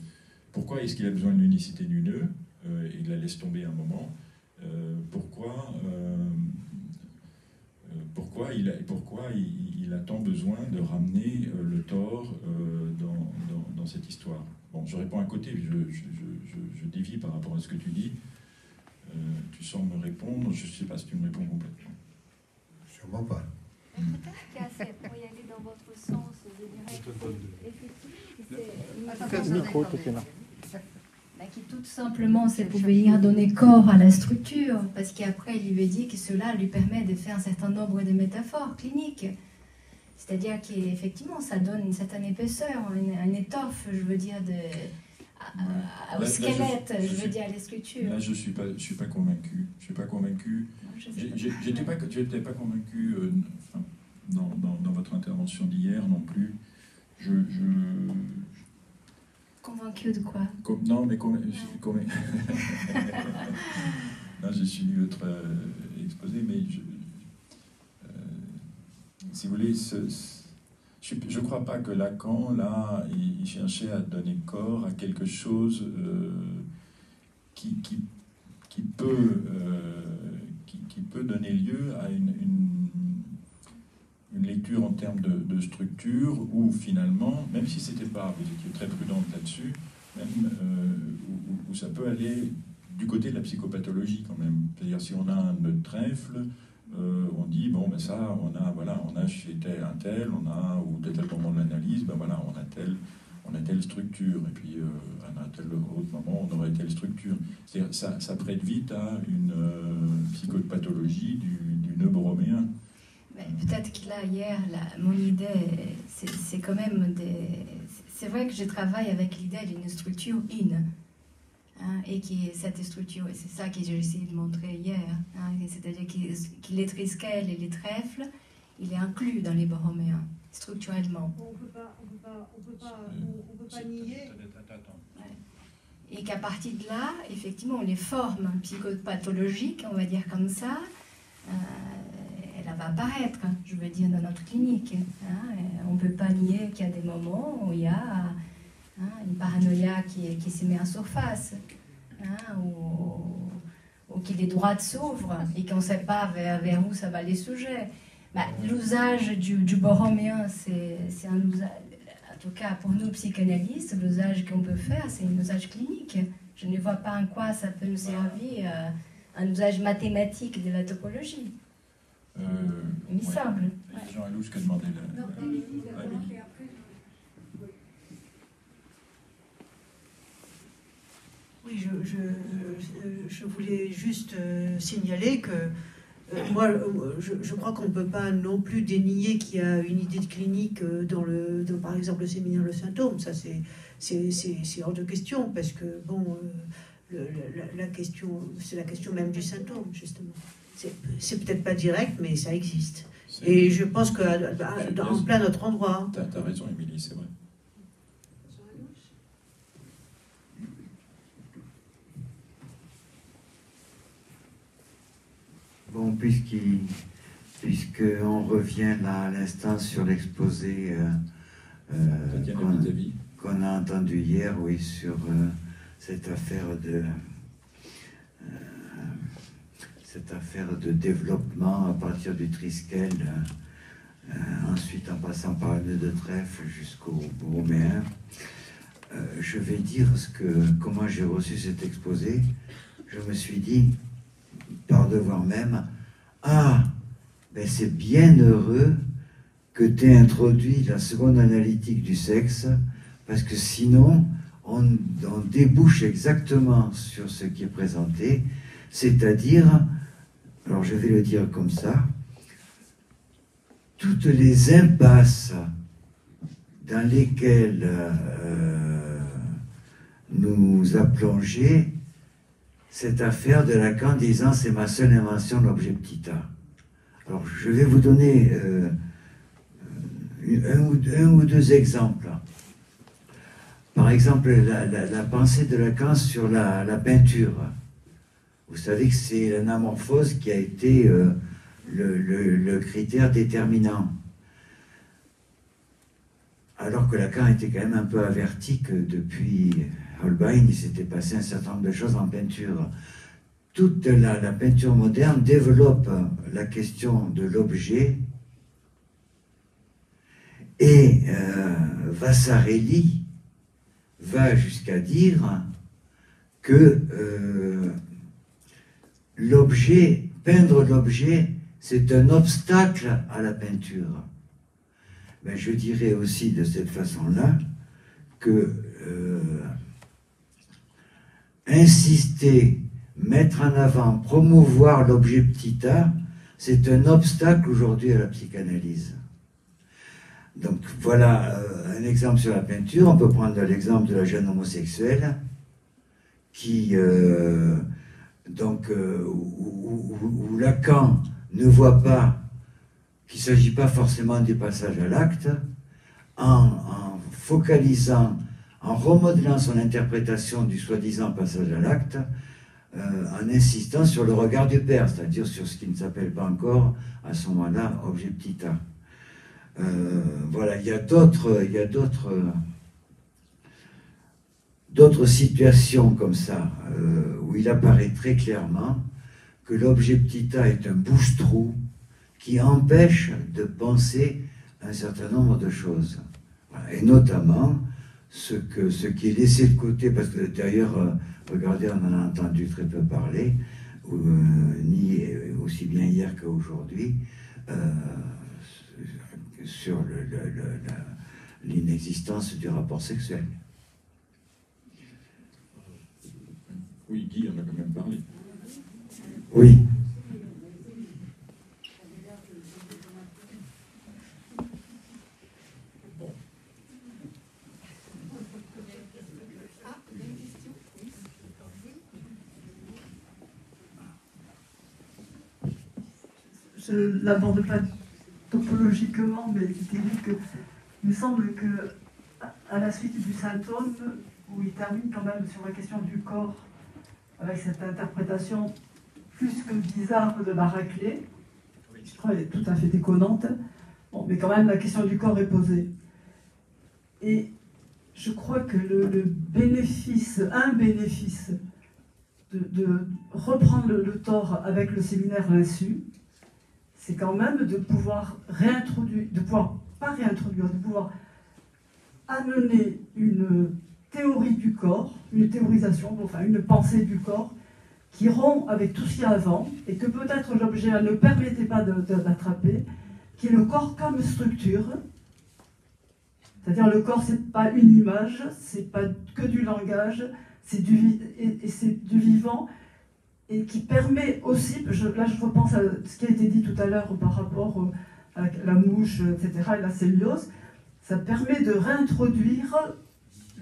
pourquoi est-ce qu'il a besoin de l'unicité du nœud, et il la laisse tomber un moment, pourquoi il a tant besoin de ramener le tort dans cette histoire. Bon, je réponds à côté, je dévie par rapport à ce que tu dis. Tu sembles me répondre, je ne sais pas si tu me réponds complètement. Sûrement pas. Peut-être pour y aller dans votre sens, je dirais qui tout simplement c'est pour venir donner corps à la structure, parce qu'après il lui dit que cela lui permet de faire un certain nombre de métaphores cliniques. C'est-à-dire qu'effectivement ça donne une certaine épaisseur, une étoffe, je veux dire, au squelette, je veux dire, à la sculpture. Là, je suis pas convaincu. Je suis pas convaincu. J'étais pas convaincu dans votre intervention d'hier non plus. Convaincu de quoi? Non, mais non, je suis très exposé, mais si vous voulez, je ne crois pas que Lacan, là, il cherchait à donner corps à quelque chose qui peut donner lieu à une lecture en termes de structure, où finalement, même si c'était pas, vous étiez très prudente là-dessus, même où ça peut aller du côté de la psychopathologie quand même. C'est-à-dire si on a un nœud de trèfle, on dit bon ben ça on a chez un tel, ou de tel moment de l'analyse, ben voilà on a telle structure, et puis à un tel autre moment on aurait telle structure. C'est-à-dire ça prête vite à une psychopathologie du nœud borroméen. Peut-être que là, hier, mon idée, c'est quand même c'est vrai que je travaille avec l'idée d'une structure in, hein, et qui est cette structure, et c'est ça que j'ai essayé de montrer hier, hein, c'est-à-dire que les trisquelles et les trèfles, il est inclus dans les borroméens, structurellement. On peut pas nier. Et qu'à partir de là, effectivement, les formes psychopathologiques, on va dire comme ça, elle va apparaître, je veux dire, dans notre clinique. Hein. On ne peut pas nier qu'il y a des moments où il y a une paranoïa qui se met en surface, hein, ou que les droites s'ouvrent et qu'on ne sait pas vers où ça va les sujets. L'usage du borroméen, c'est un usage, en tout cas pour nous psychanalystes, l'usage qu'on peut faire, c'est un usage clinique. Je ne vois pas en quoi ça peut nous servir un usage mathématique de la topologie. Il me semble. Jean Alouche qui a demandé Oui, je voulais juste signaler que moi, je crois qu'on ne peut pas non plus dénier qu'il y a une idée de clinique dans par exemple, le séminaire Le Symptôme. Ça, c'est hors de question, parce que, bon, la question, c'est la question même du symptôme, justement. C'est peut-être pas direct, mais ça existe. Et je pense qu'en plein autre endroit. Tu as raison, Émilie, c'est vrai. Bon, puisqu'on revient là à l'instant sur l'exposé qu'on a entendu hier, oui, sur cette affaire de développement à partir du Triskel, ensuite en passant par le nœud de trèfle jusqu'au Borroméen. Je vais dire comment j'ai reçu cet exposé. Je me suis dit, par devoir même, ah, ben c'est bien heureux que tu aies introduit la seconde analytique du sexe, parce que sinon, on débouche exactement sur ce qui est présenté, c'est-à-dire, alors je vais le dire comme ça, toutes les impasses dans lesquelles nous a plongé cette affaire de Lacan disant c'est ma seule invention, l'objet petit a. Alors je vais vous donner un ou deux exemples. Par exemple, la pensée de Lacan sur la peinture. Vous savez que c'est l'anamorphose qui a été le critère déterminant. Alors que Lacan était quand même un peu averti que depuis Holbein, il s'était passé un certain nombre de choses en peinture. Toute la peinture moderne développe la question de l'objet, et Vasarely va jusqu'à dire que peindre l'objet, c'est un obstacle à la peinture. Mais je dirais aussi de cette façon-là que insister, mettre en avant, promouvoir l'objet petit a, c'est un obstacle aujourd'hui à la psychanalyse. Donc voilà un exemple sur la peinture. On peut prendre l'exemple de la jeune homosexuelle qui, où Lacan ne voit pas qu'il ne s'agit pas forcément du passage à l'acte, en focalisant, en remodelant son interprétation du soi-disant passage à l'acte, en insistant sur le regard du père, c'est-à-dire sur ce qui ne s'appelle pas encore, à ce moment-là, objet petit a. Voilà, il y a d'autres situations comme ça, où il apparaît très clairement que l'objet petit a est un bouche-trou qui empêche de penser un certain nombre de choses. Voilà. Et notamment, ce qui est laissé de côté, parce que d'ailleurs, regardez, on en a entendu très peu parler, ni aussi bien hier qu'aujourd'hui, sur l'inexistence du rapport sexuel. Oui, Guy en a quand même parlé. Oui. Je ne l'aborde pas topologiquement, mais il me semble que à la suite du symptôme, où il termine quand même sur la question du corps, avec cette interprétation plus que bizarre de Baraclay, je crois qu'elle est tout à fait déconnante, bon, mais quand même la question du corps est posée. Et je crois que un bénéfice de reprendre le tort avec le séminaire Linsu, c'est quand même de pouvoir de pouvoir amener une théorie du corps, une théorisation, enfin une pensée du corps, qui rompt avec tout ce qu'il y a avant, et que peut-être l'objet ne permettait pas d'attraper, qui est le corps comme structure. C'est-à-dire le corps, c'est pas une image, c'est pas que du langage, c'est du vivant, et qui permet aussi, là je repense à ce qui a été dit tout à l'heure par rapport à la mouche, etc., et la sémiose, ça permet de réintroduire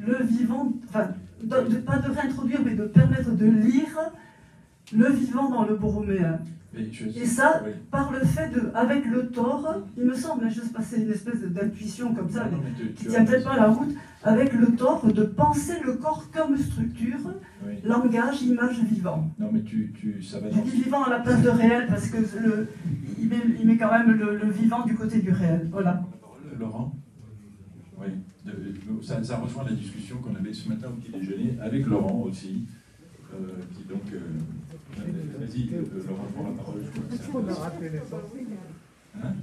le vivant, enfin, pas de réintroduire, mais de permettre de lire le vivant dans le borroméen. Et ça, par le fait de, avec le tort, il me semble, mais je sais pas, c'est une espèce d'intuition comme ça, qui tient peut-être pas la route, avec le tort de penser le corps comme structure, langage, image, vivant. Non, mais ça va Je dis vivant à la place de réel parce que il met quand même le vivant du côté du réel. Voilà. Laurent? Oui. Ça rejoint la discussion qu'on avait ce matin au petit déjeuner avec Laurent aussi, qui donc. Vas-y, Laurent, prends la parole. On a raté les sorties. Hein?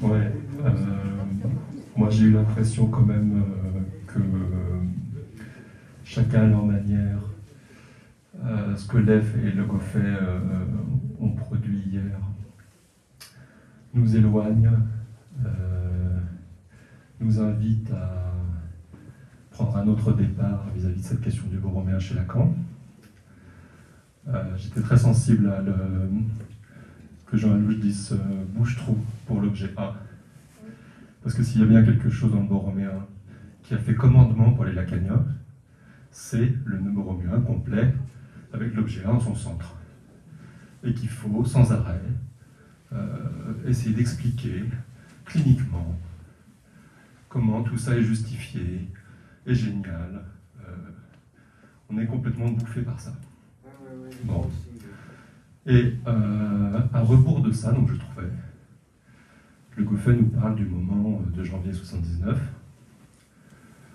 Ouais, moi j'ai eu l'impression quand même que chacun à leur manière, ce que l'EF et le Goffet ont produit hier nous éloigne, nous invite à prendre un autre départ vis-à-vis de cette question du borroméen chez Lacan. J'étais très sensible à que Jean Alouche dise bouche-trou pour l'objet A. Parce que s'il y a bien quelque chose dans le borroméen qui a fait commandement pour les lacaniens, c'est le nœud borroméen complet avec l'objet A en son centre. Et qu'il faut sans arrêt essayer d'expliquer cliniquement comment tout ça est justifié, est génial. On est complètement bouffé par ça. Bon. Et à rebours de ça, donc je trouvais, le Goffet nous parle du moment de janvier 79,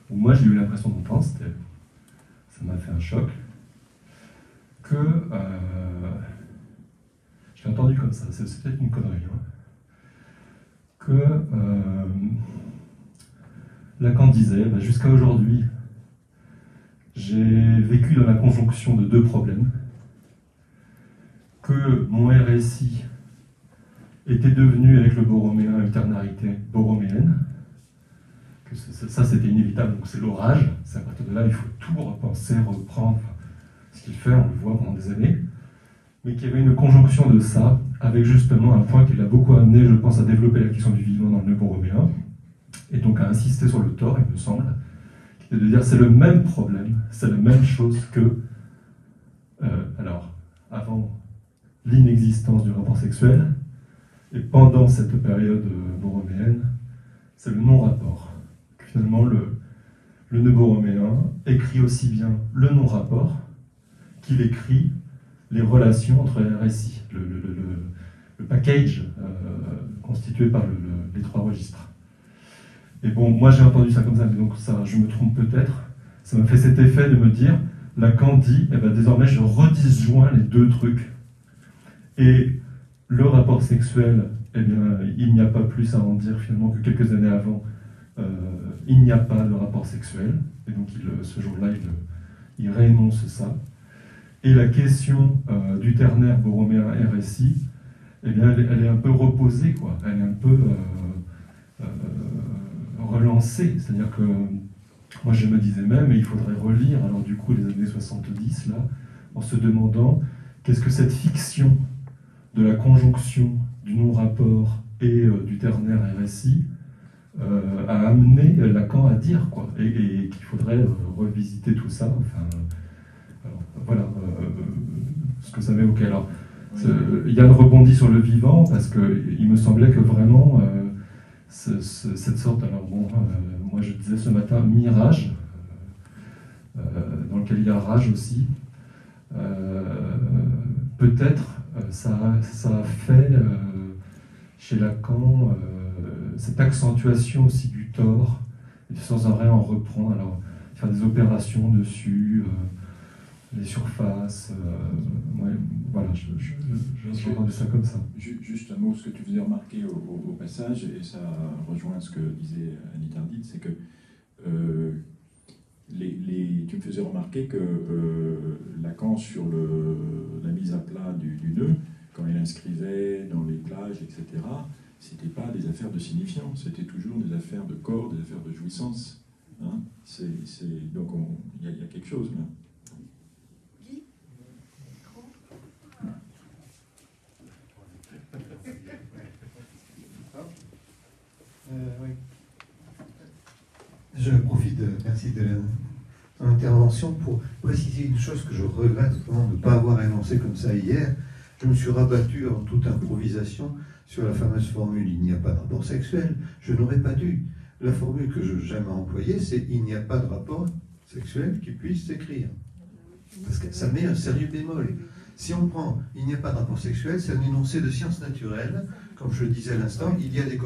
où moi j'ai eu l'impression d'entendre, ça m'a fait un choc, que j'ai entendu comme ça, c'est peut-être une connerie, hein, que Lacan disait, jusqu'à aujourd'hui, j'ai vécu dans la conjonction de deux problèmes, que mon RSI était devenu, avec le borroméen, une ternarité borroméenne, que ça c'était inévitable, donc c'est l'orage, c'est à partir de là, il faut tout repenser, reprendre, ce qu'il fait, on le voit pendant des années, mais qu'il y avait une conjonction de ça, avec justement un point qui l'a beaucoup amené, je pense, à développer la question du vivant dans le nœud borroméen, et donc à insister sur le tort, il me semble, qui est de dire c'est le même problème, c'est la même chose que, alors, avant l'inexistence du rapport sexuel, et pendant cette période borroméenne, c'est le non-rapport. Finalement, le nœud borroméen écrit aussi bien le non-rapport qu'il écrit les relations entre les RSI, le package constitué par les trois registres. Et bon, moi j'ai entendu ça comme ça, mais donc ça, je me trompe peut-être, ça m'a fait cet effet de me dire, Lacan dit, eh ben, désormais je redisjoins les deux trucs. Et le rapport sexuel, eh bien, il n'y a pas plus à en dire finalement que quelques années avant, il n'y a pas de rapport sexuel, et donc ce jour-là, il réénonce ça. Et la question du ternaire borroméen RSI, eh bien, elle est un peu reposée, quoi. Elle est un peu relancée, c'est-à-dire que moi je me disais même, et il faudrait relire, alors du coup, les années 70, là, en se demandant qu'est-ce que cette fiction de la conjonction du non-rapport et du ternaire RSI a amené Lacan à dire, quoi, et qu'il faudrait revisiter tout ça. Enfin, alors, voilà ce que ça m'évoquait. Alors, Yann rebondit sur le vivant parce qu'il me semblait que vraiment cette sorte, alors bon, moi je disais ce matin mirage, dans lequel il y a rage aussi. Peut-être ça a fait chez Lacan cette accentuation aussi du tort, et sans arrêt en reprendre, alors faire des opérations dessus, les surfaces, ouais, voilà, j'ai entendu ça comme ça. Juste un mot, ce que tu faisais remarquer au passage, et ça rejoint ce que disait Anita Ardit, c'est que tu me faisais remarquer que Lacan, sur la mise à plat du nœud, quand il inscrivait dans les plages, etc., c'était pas des affaires de signifiants, c'était toujours des affaires de corps, des affaires de jouissance. Hein, donc il y a quelque chose là. Oui. Je profite de Merci de l'intervention. Pour préciser une chose que je regrette vraiment de ne pas avoir énoncé comme ça hier, je me suis rabattu en toute improvisation sur la fameuse formule « il n'y a pas de rapport sexuel ». Je n'aurais pas dû. La formule que je jamais employée, c'est « il n'y a pas de rapport sexuel qui puisse s'écrire ». Parce que ça met un sérieux bémol. Si on prend « il n'y a pas de rapport sexuel », c'est un énoncé de sciences naturelles. Comme je le disais à l'instant, il y a des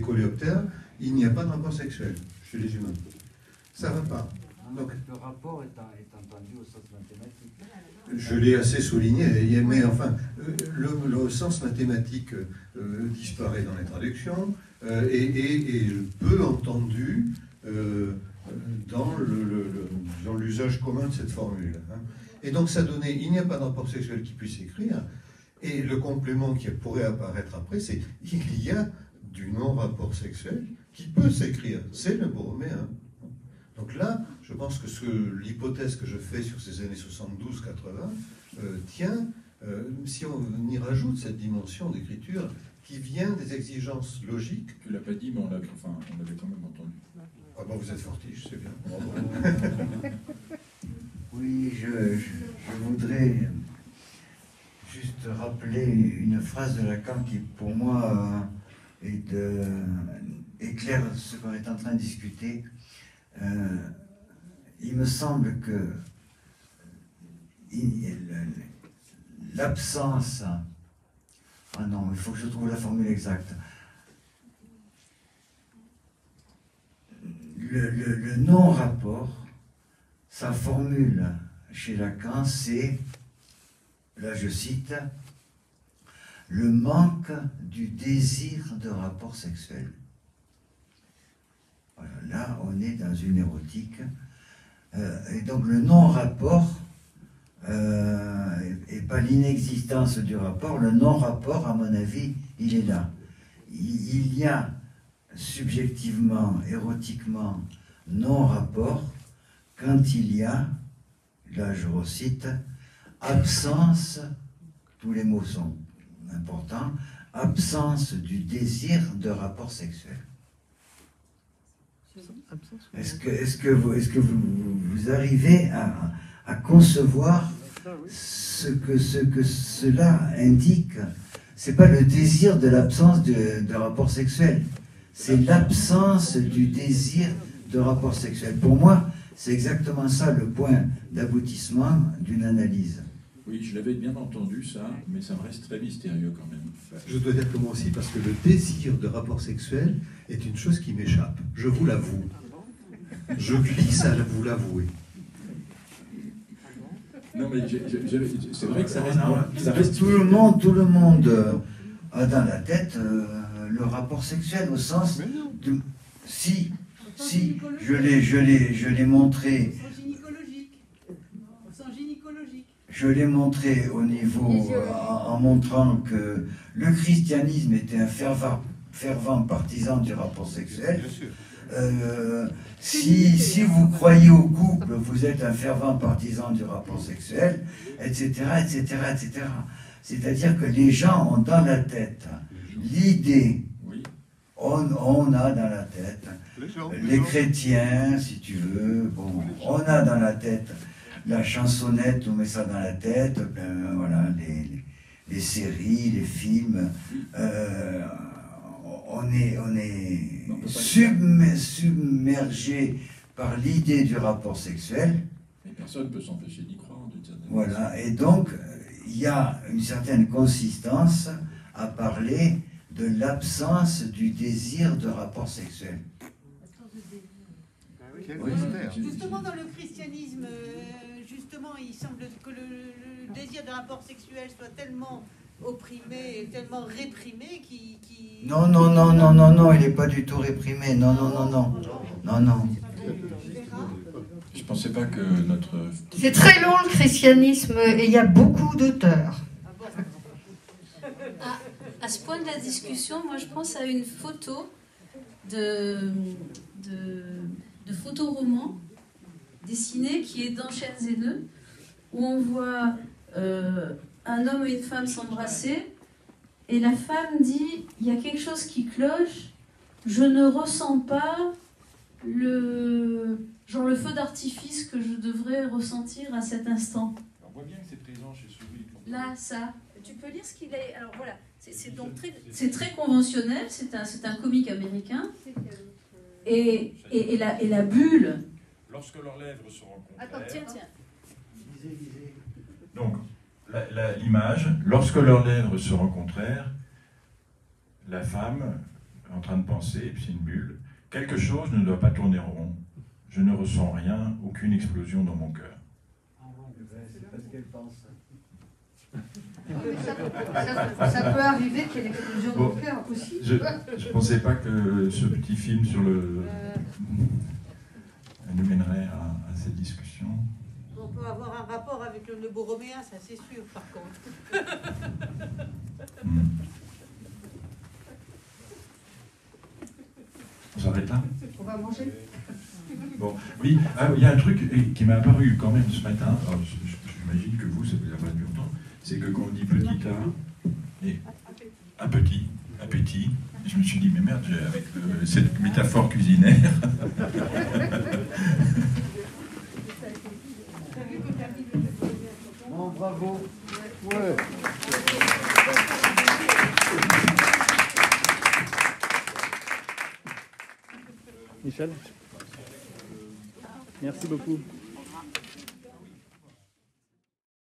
coléoptères, il n'y a pas de rapport sexuel chez les humains. Ça ne va pas. Donc, le rapport est entendu au sens mathématique. Je l'ai assez souligné, mais enfin, le sens mathématique disparaît dans les traductions et peu entendu dans l'usage commun de cette formule. Hein. Et donc ça donnait, il n'y a pas de rapport sexuel qui puisse écrire, et le complément qui pourrait apparaître après, c'est il y a du non-rapport sexuel qui peut s'écrire. C'est le borroméen. Donc là, je pense que l'hypothèse que je fais sur ces années 72-80 tient, si on y rajoute cette dimension d'écriture qui vient des exigences logiques. Tu l'as pas dit, mais on l'avait quand même entendu. Ah bon, vous êtes fortiche, c'est bien. Oui, je voudrais juste rappeler une phrase de Lacan qui, pour moi, éclaire ce qu'on est en train de discuter. Il me semble que l'absence... Ah non, il faut que je trouve la formule exacte. Le non-rapport, sa formule chez Lacan, c'est, là je cite, le manque du désir de rapport sexuel. Voilà, là, on est dans une érotique. Et donc le non-rapport, et pas l'inexistence du rapport, le non-rapport, à mon avis, il est là. Il y a subjectivement, érotiquement, non-rapport quand il y a, là je recite, absence, tous les mots sont importants, absence du désir de rapport sexuel. Est-ce que vous arrivez à concevoir ce que cela indique? C'est pas le désir de l'absence de rapport sexuel, c'est l'absence du désir de rapport sexuel. Pour moi, c'est exactement ça le point d'aboutissement d'une analyse. Oui, je l'avais bien entendu ça, mais ça me reste très mystérieux quand même. Je dois dire que moi aussi, parce que le désir de rapport sexuel est une chose qui m'échappe. Je vous l'avoue. Je glisse à vous l'avouer. Non, mais c'est vrai que ça reste... Tout le monde a dans la tête le rapport sexuel au sens de... Si je l'ai montré... Je l'ai montré au niveau, en montrant que le christianisme était un fervent partisan du rapport sexuel. Si vous croyez au couple, vous êtes un fervent partisan du rapport sexuel, etc., etc., etc. C'est-à-dire que les gens ont dans la tête l'idée, on a dans la tête, les chrétiens, si tu veux, bon, on a dans la tête la chansonnette, on met ça dans la tête, ben, voilà, les séries, les films, on est submergé par l'idée du rapport sexuel. Mais personne ne peut s'empêcher d'y croire. Voilà, et donc il y a une certaine consistance à parler de l'absence du désir de rapport sexuel. Oui. Justement, dans le christianisme, il semble que le désir de rapport sexuel soit tellement opprimé, tellement réprimé Non, il n'est pas du tout réprimé. Non. Je pensais pas que notre... C'est très long le christianisme et il y a beaucoup d'auteurs. À ce point de la discussion, moi je pense à une photo de photoroman dessiné qui est dans Chênes et Nœuds, où on voit un homme et une femme s'embrasser, et la femme dit « il y a quelque chose qui cloche, je ne ressens pas genre le feu d'artifice que je devrais ressentir à cet instant. On voit bien que c'est présent chez celui. Là, ça. Tu peux lire ce qu'il est. Alors voilà, c'est très conventionnel. C'est un comique américain. Et la bulle. Lorsque leurs lèvres se rencontrent. Attends, tiens. Donc, l'image, lorsque leurs lèvres se rencontrèrent, la femme, en train de penser, et puis c'est une bulle, quelque chose ne doit pas tourner rond. Je ne ressens rien, aucune explosion dans mon cœur. C'est parce qu'elle pense. Ça peut arriver qu'il y ait une explosion dans le cœur aussi. Je ne pensais pas que ce petit film sur le nous mènerait à cette discussion. On peut avoir un rapport avec le nœud borroméen, ça c'est sûr, par contre. On s'arrête là? On va manger. Bon, oui, il y a un truc qui m'est apparu quand même ce matin. Alors, j'imagine que vous, ça vous a pas depuis longtemps. C'est que quand on dit petit A, et appétit, je me suis dit, mais merde, avec cette métaphore cuisinaire. Bon, bravo. Ouais. Michel, merci beaucoup.